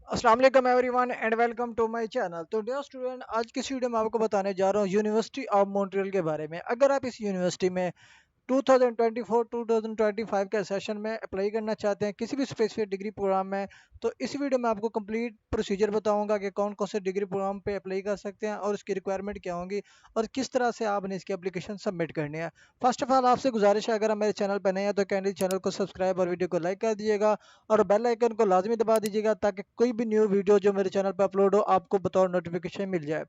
अस्सलाम वालेकुम everyone and welcome to my channel. तो डियर स्टूडेंट, आज की इस वीडियो में आपको बताने जा रहा हूँ यूनिवर्सिटी ऑफ मॉन्ट्रियल के बारे में। अगर आप इस यूनिवर्सिटी में 2024-2025 के सेशन में अप्लाई करना चाहते हैं किसी भी स्पेसिफिक डिग्री प्रोग्राम में, तो इस वीडियो में आपको कंप्लीट प्रोसीजर बताऊंगा कि कौन कौन से डिग्री प्रोग्राम पे अप्लाई कर सकते हैं और उसकी रिक्वायरमेंट क्या होंगी और किस तरह से आपने इसकी एप्लीकेशन सबमिट करनी है। फर्स्ट ऑफ ऑल आपसे गुजारिश है, अगर आप मेरे चैनल पर नए हैं तो कैंडली चैनल को सब्सक्राइब और वीडियो को लाइक कर दीजिएगा और बेल आइकन को लाजमी दबा दीजिएगा ताकि कोई भी न्यू वीडियो जो मेरे चैनल पर अपलोड हो आपको बतौर नोटिफिकेशन मिल जाए।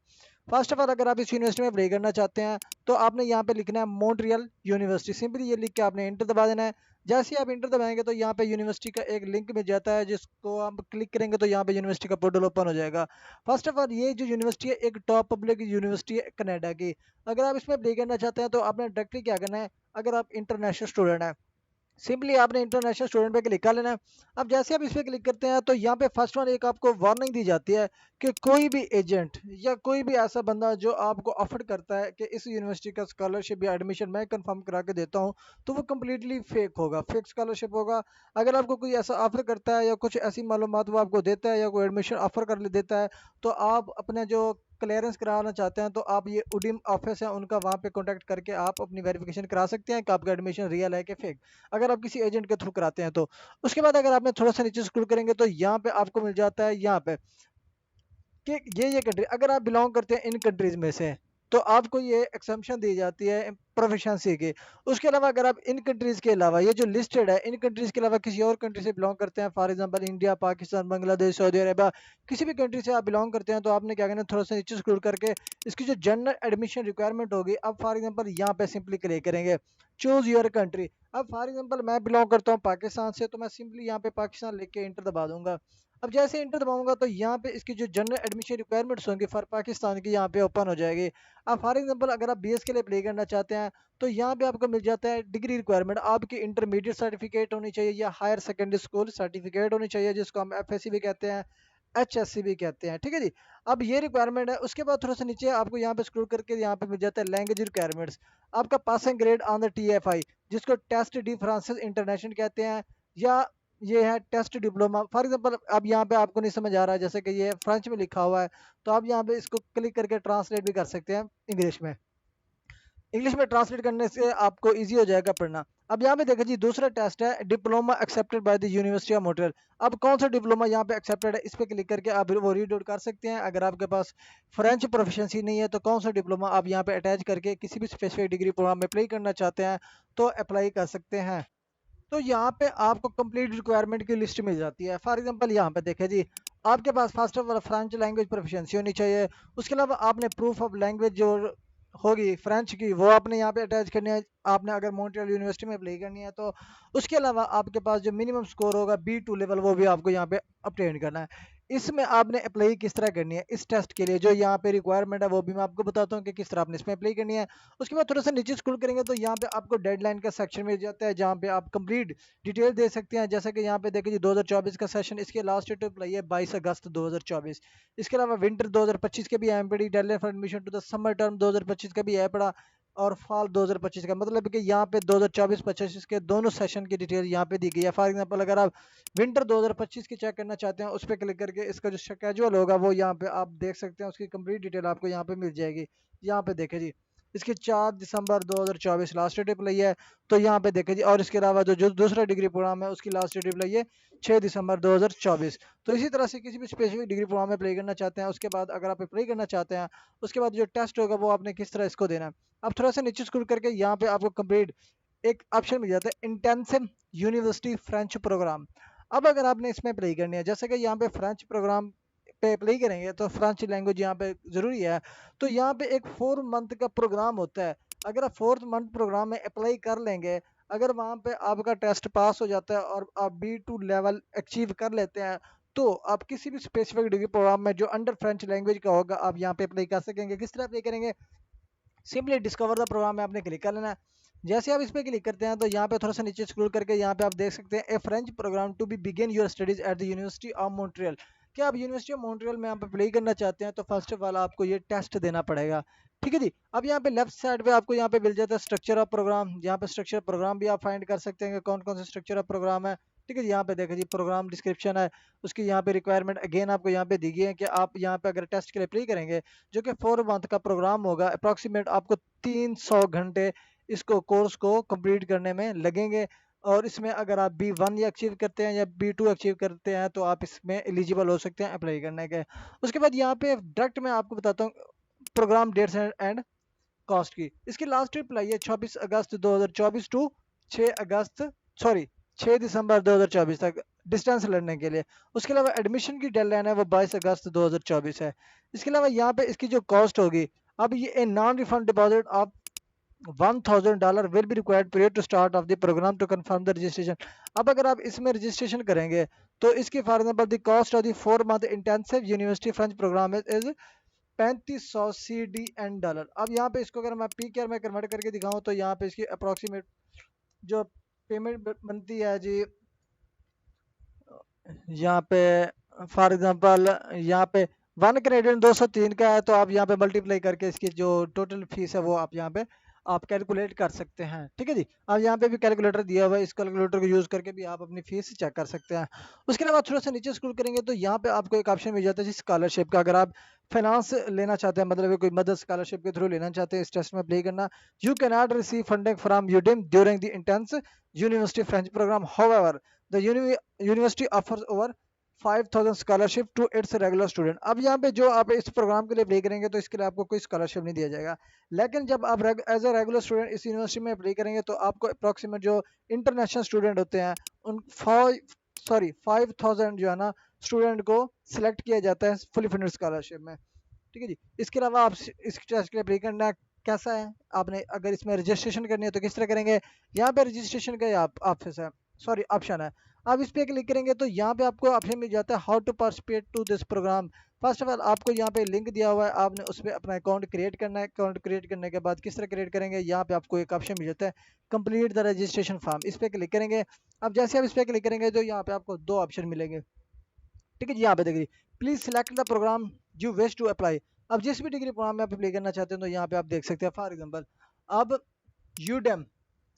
फर्स्ट ऑफ ऑल अगर आप इस यूनिवर्सिटी में अप्लाई करना चाहते हैं तो आपने यहाँ पे लिखना है मॉन्ट्रियल यूनिवर्सिटी। सिंपली ये लिख के आपने इंटर दबा देना है। जैसे ही आप इंटर दबाएंगे तो यहाँ पे यूनिवर्सिटी का एक लिंक मिल जाता है जिसको आप क्लिक करेंगे तो यहाँ पे यूनिवर्सिटी का पोर्टल ओपन हो जाएगा। फर्स्ट ऑफ ऑल ये जो यूनिवर्सिटी है एक टॉप पब्लिक यूनिवर्सिटी है कनाडा की। अगर आप इसमें अप्लाई करना चाहते हैं तो आपने डायरेक्टली क्या करना है, अगर आप इंटरनेशनल स्टूडेंट हैं सिंपली आपने इंटरनेशनल स्टूडेंट पे क्लिक कर लेना है। अब जैसे आप इस पे क्लिक करते हैं तो यहाँ पे फर्स्ट वन एक आपको वार्निंग दी जाती है कि कोई भी एजेंट या कोई भी ऐसा बंदा जो आपको ऑफर करता है कि इस यूनिवर्सिटी का स्कॉलरशिप या एडमिशन मैं कंफर्म करा के देता हूँ, तो वो कम्प्लीटली फेक होगा, फेक स्कॉलरशिप होगा। अगर आपको कोई ऐसा ऑफर करता है या कुछ ऐसी मालूमात वो आपको देता है या कोई एडमिशन ऑफर कर देता है, तो आप अपने जो क्लियरेंस कराना चाहते हैं तो आप ये उडीम ऑफिस है उनका वहाँ पे कांटेक्ट करके आप अपनी वेरिफिकेशन करा सकते हैं कि आपका एडमिशन रियल है कि फेक, अगर आप किसी एजेंट के थ्रू कराते हैं तो। उसके बाद अगर आपने थोड़ा सा नीचे स्क्रॉल करेंगे तो यहाँ पे आपको मिल जाता है यहाँ पे कि ये कंट्री अगर आप बिलोंग करते हैं इन कंट्रीज में से तो आपको ये एक्सम्पशन दी जाती है प्रोफिशंसी की। उसके अलावा अगर आप इन कंट्रीज के अलावा ये जो लिस्टेड है इन कंट्रीज के अलावा किसी और कंट्री से बिलोंग करते हैं, for example India, Pakistan, Bangladesh, Saudi Arabia, किसी भी कंट्री से आप बिलोंग करते हैं तो आपने क्या करना है, थोड़ा सा नीचे स्क्रॉल करके इसकी जो जनरल एडमिशन रिक्वायरमेंट होगी अब फॉर एग्जाम्पल यहाँ पे सिंपली क्लिक करेंगे चूज योर कंट्री। अब फॉर एग्जाम्पल मैं बिलोंग करता हूँ पाकिस्तान से तो मैं सिंपली यहाँ पे पाकिस्तान लिख के इंटर दबा दूंगा। अब जैसे इंटर दबाऊंगा तो यहाँ पे इसकी जो जनरल एडमिशन रिक्वायरमेंट्स होंगी फॉर पाकिस्तान की यहाँ पे ओपन हो जाएगी। अब फॉर एग्जांपल अगर आप बीएस के लिए अप्लाई करना चाहते हैं तो यहाँ पे आपको मिल जाता है डिग्री रिक्वायरमेंट, आपकी इंटरमीडिएट सर्टिफिकेट होनी चाहिए या हायर सेकेंडरी स्कूल सर्टिफिकेट होनी चाहिए जिसको हम एफएससी भी कहते हैं, एचएससी भी कहते हैं, ठीक है जी। अब ये रिक्वायरमेंट है। उसके बाद थोड़ा सा नीचे आपको यहाँ पे स्क्रॉल करके यहाँ पे मिल जाता है लैंग्वेज रिक्वायरमेंट्स, आपका passing grade on the TFI जिसको टेस्ट डी फ्रांसिस इंटरनेशनल कहते हैं, या ये है टेस्ट डिप्लोमा। फॉर एग्जांपल अब यहाँ पे आपको नहीं समझ आ रहा है जैसे कि ये फ्रेंच में लिखा हुआ है तो आप यहाँ पे इसको क्लिक करके ट्रांसलेट भी कर सकते हैं इंग्लिश में। इंग्लिश में ट्रांसलेट करने से आपको इजी हो जाएगा पढ़ना। अब यहाँ पे देखिए जी दूसरा टेस्ट है diploma accepted by the university of Montreal. अब कौन सा डिप्लोमा यहाँ पे एक्सेप्टेड है इस पे क्लिक करके आप वो रीड आउट कर सकते हैं। अगर आपके पास फ्रेंच प्रोफिशिएंसी नहीं है तो कौन सा डिप्लोमा आप यहाँ पे अटैच करके किसी भी स्पेसिफिक डिग्री प्रोग्राम में अप्लाई करना चाहते हैं तो अप्लाई कर सकते हैं। तो यहाँ पे आपको कंप्लीट रिक्वायरमेंट की लिस्ट मिल जाती है। फॉर एग्जांपल यहाँ पे देखें जी आपके पास first of all French language proficiency होनी चाहिए। उसके अलावा आपने प्रूफ ऑफ लैंग्वेज जो होगी फ्रेंच की वो आपने यहाँ पे अटैच करनी है, आपने अगर मॉन्ट्रियल यूनिवर्सिटी में अप्लाई करनी है तो। उसके अलावा आपके पास जो मिनिमम स्कोर होगा B2 लेवल वो भी आपको यहाँ पे अपटेन करना है। इसमें आपने अप्लाई किस तरह करनी है इस टेस्ट के लिए जो यहाँ पे रिक्वायरमेंट है वो भी मैं आपको बताता हूँ कि किस तरह आपने इसमें अप्लाई करनी है। उसके बाद थोड़ा सा नीचे स्क्रॉल करेंगे तो यहाँ पे आपको डेडलाइन का सेक्शन मिल जाता है जहाँ पे आप कंप्लीट डिटेल दे सकते हैं। जैसे कि यहाँ पे देखिए जी 2024 का सेशन इसके लास्ट डेट अप्लाई है 22 अगस्त 2024। इसके अलावा विंटर 2025 के भी है पड़ी, deadline for admission to the summer term 2025 का भी है पड़ा और फॉल 2025 का, मतलब कि यहाँ पे 2024-25 के दोनों सेशन की डिटेल यहाँ पे दी गई है। फॉर एग्जांपल अगर आप विंटर 2025 की चेक करना चाहते हैं उस पर क्लिक करके इसका जो शेड्यूल होगा वो यहाँ पे आप देख सकते हैं, उसकी कंप्लीट डिटेल आपको यहाँ पे मिल जाएगी। यहाँ पे देखें जी इसकी 4 दिसंबर 2024 लास्ट डेट अप्लाई है। तो यहाँ पे देखें जी और इसके अलावा जो दूसरा डिग्री प्रोग्राम है उसकी लास्ट डेट अप्लाई है 6 दिसंबर 2024। तो इसी तरह से किसी भी स्पेसिफिक डिग्री प्रोग्राम में अप्लाई करना चाहते हैं उसके बाद अगर आप अप्लाई करना चाहते हैं उसके बाद जो टेस्ट होगा वो आपने किस तरह इसको देना है। अब थोड़ा सा नीचे स्क्रॉल करके यहाँ पे आपको कंप्लीट एक ऑप्शन मिल जाता है इंटेंसिव यूनिवर्सिटी फ्रेंच प्रोग्राम। अब अगर आपने इसमें अप्लाई करनी है जैसे कि यहाँ पे फ्रेंच प्रोग्राम पे अप्लाई करेंगे तो फ्रेंच लैंग्वेज यहाँ पे ज़रूरी है। तो यहाँ पे एक 4 मंथ का प्रोग्राम होता है। अगर आप 4 मंथ प्रोग्राम में अप्लाई कर लेंगे, अगर वहाँ पे आपका टेस्ट पास हो जाता है और आप B2 लेवल अचीव कर लेते हैं तो आप किसी भी स्पेसिफिक डिग्री प्रोग्राम में जो अंडर फ्रेंच लैंग्वेज का होगा आप यहाँ पे अप्लाई कर सकेंगे। किस तरह अप्लाई करेंगे, सिंपली डिस्कवर द प्रोग्राम में आपने क्लिक कर लेना है। जैसे आप इस पर क्लिक करते हैं तो यहाँ पे थोड़ा सा नीचे स्क्रॉल करके यहाँ पे आप देख सकते हैं a French program to be begin your studies at the university of Montreal. क्या आप यूनिवर्सिटी ऑफ मॉन्ट्रियल में आप अप्लाई करना चाहते हैं तो फर्स्ट ऑफ ऑल आपको ये टेस्ट देना पड़ेगा, ठीक है जी। अब यहाँ पे लेफ्ट साइड पे आपको यहाँ पे मिल जाता है स्ट्रक्चर ऑफ प्रोग्राम। यहाँ पे स्ट्रक्चर प्रोग्राम भी आप फाइंड कर सकते हैं कि कौन कौन से स्ट्रक्चर ऑफ प्रोग्राम है। ठीक है जी। यहाँ पे देखो जी प्रोग्राम डिस्क्रिप्शन है, उसकी यहाँ पे रिक्वायरमेंट अगेन आपको यहाँ पे दी गई है कि आप यहाँ पे अगर टेस्ट के लिए अप्लाई करेंगे, जो कि 4 मंथ का प्रोग्राम होगा, अप्रॉक्सीमेट आपको 300 घंटे इसको कोर्स को कंप्लीट करने में लगेंगे। और इसमें अगर आप B1 या अचीव करते हैं या B2 अचीव करते हैं तो आप इसमें एलिजिबल हो सकते हैं अप्लाई करने के। उसके बाद यहाँ पे डायरेक्ट मैं आपको बताता हूँ प्रोग्राम डेट्स एंड कॉस्ट की। इसकी लास्ट रिप्लाई है 24 अगस्त 2024 टू 6 अगस्त, सॉरी 6 दिसंबर 2024 तक डिस्टेंस लड़ने के लिए। उसके अलावा एडमिशन की डेडलाइन है वो 22 अगस्त 2024 है। इसके अलावा यहाँ पे इसकी जो कॉस्ट होगी, अब ये non refund deposit of $1000 will be required period to start of the program to confirm the registration. अब अगर आप इसमें रजिस्ट्रेशन करेंगे तो इसकी for example the cost of the 4 month intensive university French program is 3500 CDN dollar. अब यहाँ पे इसको अगर मैं पी के आर में कन्वर्ट करके दिखाऊं तो यहाँ पे इसकी अप्रोक्सीमेट जो पेमेंट बनती है जी, यहाँ पे फॉर एग्जांपल यहाँ पे 1 कैनेडियन 203 का है, तो आप यहाँ पे मल्टीप्लाई करके इसकी जो टोटल फीस है वो आप यहाँ पे आप कैलकुलेट कर सकते हैं। ठीक है जी। अब यहाँ पे भी कैलकुलेटर दिया हुआ है, इस कैलकुलेटर को यूज़ करके भी आप अपनी फीस चेक कर सकते हैं। उसके अलावा थोड़ा सा नीचे स्क्रॉल करेंगे तो यहाँ पे आपको एक ऑप्शन मिल जाता है जी स्कॉलरशिप का। अगर आप फाइनेंस लेना चाहते हैं, मतलब कोई मदद स्कॉलरशिप के थ्रू लेना चाहते हैं इस टेस्ट में अप्लाई करना, you can not receive funding from UdeM during the intense university French program, however the university offers over 5000 scholarship to its regular student. अब यहाँ पे जो आप इस प्रोग्राम के लिए अप्लाई करेंगे तो इसके लिए आपको कोई स्कॉलरशिप नहीं दिया जाएगा। लेकिन जब आप एज ए रेगुलर स्टूडेंट इस यूनिवर्सिटी में अप्लाई करेंगे तो आपको अप्रॉक्सीमेट जो इंटरनेशनल स्टूडेंट होते हैं उन 5000 जो है ना स्टूडेंट को सिलेक्ट किया जाता है फुली फंडेड स्कॉलरशिप में। ठीक है जी। इसके अलावा आप इस टेस्ट के लिए अप्लाई करना कैसा है, आपने अगर इसमें रजिस्ट्रेशन करनी है तो किस तरह करेंगे। यहाँ पे रजिस्ट्रेशन का आप ऑफिस है, सॉरी ऑप्शन है। आप इस पे क्लिक करेंगे तो यहाँ पे आपको ऑप्शन मिल जाता है how to participate to this program. First of all आपको यहाँ पे लिंक दिया हुआ है, आपने उस पर अपना अकाउंट क्रिएट करना है। अकाउंट क्रिएट करने के बाद किस तरह क्रिएट करेंगे, यहाँ पे आपको एक ऑप्शन मिल जाता है कंप्लीट द रजिस्ट्रेशन फॉर्म, इस पे क्लिक करेंगे। अब जैसे आप इस पे क्लिक करेंगे तो यहाँ पे आपको 2 ऑप्शन मिलेंगे। ठीक है जी। यहाँ पे देखिए please select the program you wish to apply. अब जिस भी डिग्री प्रोग्राम में आप अप्लाई करना चाहते हैं तो यहाँ पे आप देख सकते हैं फॉर एग्जांपल अब यूडेम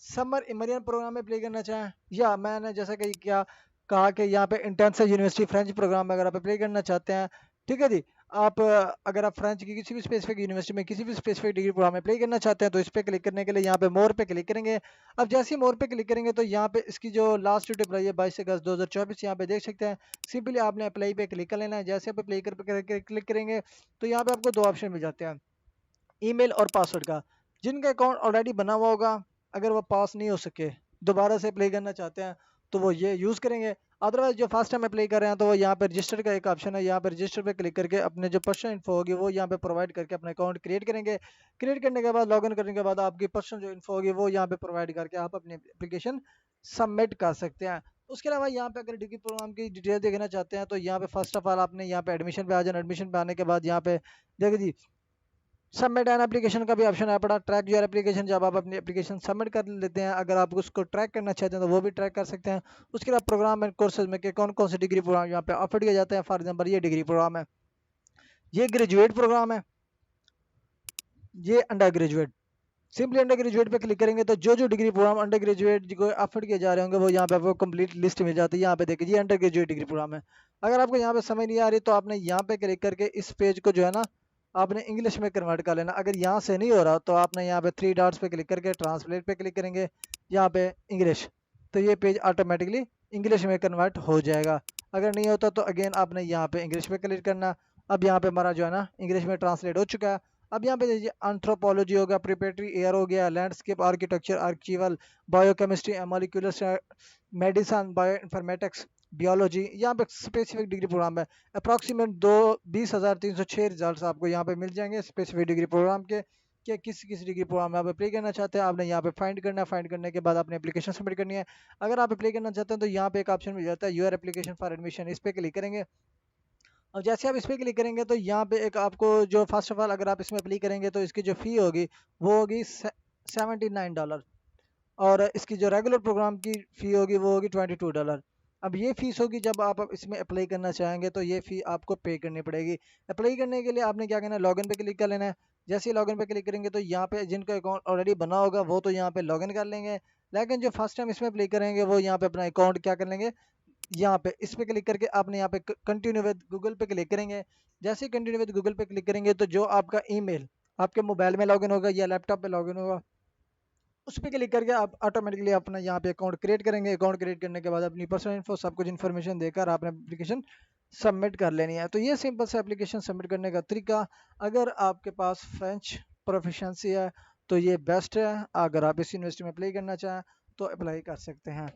समर इमरियन प्रोग्राम में अप्लाई करना चाहें, या मैंने जैसा कि क्या कहा कि यहाँ पे इंटेंसिव यूनिवर्सिटी फ्रेंच प्रोग्राम में अगर आप अप्लाई करना चाहते हैं। ठीक है जी। आप अगर आप फ्रेंच की किसी भी स्पेसिफिक यूनिवर्सिटी में किसी भी स्पेसिफिक डिग्री प्रोग्राम में अप्लाई करना चाहते हैं तो इस पर क्लिक करने के लिए यहाँ पे मोर पे क्लिक करेंगे। अब जैसे ही मोर पे क्लिक करेंगे तो यहाँ पे इसकी जो लास्ट डेट अप्लाई है 22 अगस्त 2024, यहाँ पे देख सकते हैं। सिंपली आपने अप्लाई पे क्लिक कर लेना है। जैसे आप अप्लाई कर क्लिक करेंगे तो यहाँ पे आपको 2 ऑप्शन मिल जाते हैं ईमेल और पासवर्ड का। जिनका अकाउंट ऑलरेडी बना हुआ होगा, अगर वो पास नहीं हो सके दोबारा से अप्लाई करना चाहते हैं तो वो ये यूज़ करेंगे। अदरवाइज जो फर्स्ट टाइम अप्लाई कर रहे हैं तो वो यहाँ पे रजिस्टर का एक ऑप्शन है, यहाँ पे रजिस्टर पे क्लिक करके अपने जो पर्सनल इन्फो होगी वो यहाँ पे प्रोवाइड करके अपना अकाउंट क्रिएट करेंगे। क्रिएट करने के बाद लॉगिन करने के बाद आपकी पर्सनल जो इन्फो होगी वो यहाँ पे प्रोवाइड करके आप अपनी एप्लीकेशन सबमिट कर सकते हैं। उसके अलावा यहाँ पे अगर डिग्री प्रोग्राम की डिटेल देखना चाहते हैं तो यहाँ पे फर्स्ट ऑफ ऑल आपने यहाँ पे एडमिशन पे आ जाना। एडमिशन पे आने के बाद यहाँ पे देखिए जी सबमिट एन एप्लीकेशन का भी ऑप्शन है पड़ा, ट्रैक योर एप्लीकेशन। जब आप अपनी एप्लीकेशन सबमिट कर लेते हैं, अगर आप उसको ट्रैक करना चाहते हैं तो वो भी ट्रैक कर सकते हैं। उसके बाद प्रोग्राम एंड कोर्सेज में कौन कौन से डिग्री प्रोग्राम यहाँ पे ऑफर किया जाता है। फॉर एग्जाम्पल ये डिग्री प्रोग्राम है, ये ग्रेजुएट प्रोग्राम है, ये under graduate. Simply under graduate पे क्लिक करेंगे तो जो जो डिग्री प्रोग्राम अंडर ग्रेजुएट को ऑफर किए जा रहे होंगे वो यहाँ पे आपको कंप्लीट लिस्ट मिल जाती है। यहाँ पे देखिए ये अंडर ग्रेजुएट डिग्री प्रोग्राम है। अगर आपको यहाँ पे समझ नहीं आ रही तो आपने यहाँ पे क्लिक करके इस पेज को जो है ना आपने इंग्लिश में कन्वर्ट कर लेना। अगर यहाँ से नहीं हो रहा तो आपने यहाँ पे 3 डॉट्स पे क्लिक करके ट्रांसलेट पे क्लिक करेंगे, यहाँ पे इंग्लिश, तो ये पेज ऑटोमेटिकली इंग्लिश में कन्वर्ट हो जाएगा। अगर नहीं होता तो अगेन आपने यहाँ पे इंग्लिश पे क्लिक करना। अब यहाँ पे हमारा जो है ना इंग्लिश में ट्रांसलेट हो चुका है। अब यहाँ पे देखिए एंथ्रोपोलॉजी हो गया, प्रिपरेटरी एयर हो गया, landscape architecture, archival, biochemistry, molecular medicine, bio informatics, biology, यहाँ पे स्पेसिफिक डिग्री प्रोग्राम है। अप्रॉक्सीमेट 20,306 रिजल्ट्स आपको यहाँ पे मिल जाएंगे स्पेसिफिक डिग्री प्रोग्राम के कि किस डिग्री प्रोग्राम में आप अप्लाई करना चाहते हैं। आपने यहाँ पे फाइंड करना है, फाइंड करने के बाद आपने एप्लीकेशन सबमिट करनी है। अगर आप अप्लाई करना चाहते हैं तो यहाँ पे एक ऑप्शन मिल जाता है यूर एप्लीकेशन फॉर एडमिशन, इस पे क्लिक करेंगे। अब जैसे आप इस पे क्लिक करेंगे तो यहाँ पे एक आपको जो फर्स्ट ऑफ ऑल अगर आप इसमें अप्लाई करेंगे तो इसकी जो फ़ी होगी वो होगी $79। और इसकी जो रेगुलर प्रोग्राम की फ़ी होगी वो होगी $22। अब ये फ़ीस होगी जब आप अब इसमें अप्लाई करना चाहेंगे तो ये फ़ी आपको पे करनी पड़ेगी। अप्लाई करने के लिए आपने क्या करना है, लॉगिन पे क्लिक कर लेना है। जैसे ही लॉगिन पे क्लिक करेंगे तो यहाँ पे जिनका अकाउंट ऑलरेडी बना होगा वो तो यहाँ पे लॉगिन कर लेंगे। लेकिन जो फर्स्ट टाइम इसमें अप्लाई करेंगे वो यहाँ पे अपना अकाउंट क्या कर लेंगे, यहाँ पे इस पे क्लिक करके आपने यहाँ पे कंटिन्यू विद गूगल पे क्लिक करेंगे। जैसे ही कंटिन्यू विद गूगल पे क्लिक करेंगे तो जो आपका ईमेल आपके मोबाइल में लॉगिन होगा या लैपटॉप पे लॉगिन होगा, उस पर क्लिक करके आप ऑटोमेटिकली अपना यहाँ पे अकाउंट क्रिएट करेंगे। अकाउंट क्रिएट करने के बाद अपनी पर्सनल इन्फो सब कुछ इन्फॉर्मेशन देकर आपने एप्लीकेशन सबमिट कर लेनी है। तो ये सिंपल सा एप्लीकेशन सबमिट करने का तरीका। अगर आपके पास फ्रेंच प्रोफिशेंसी है तो ये बेस्ट है। अगर आप इस यूनिवर्सिटी में अप्लाई करना चाहें तो अप्लाई कर सकते हैं।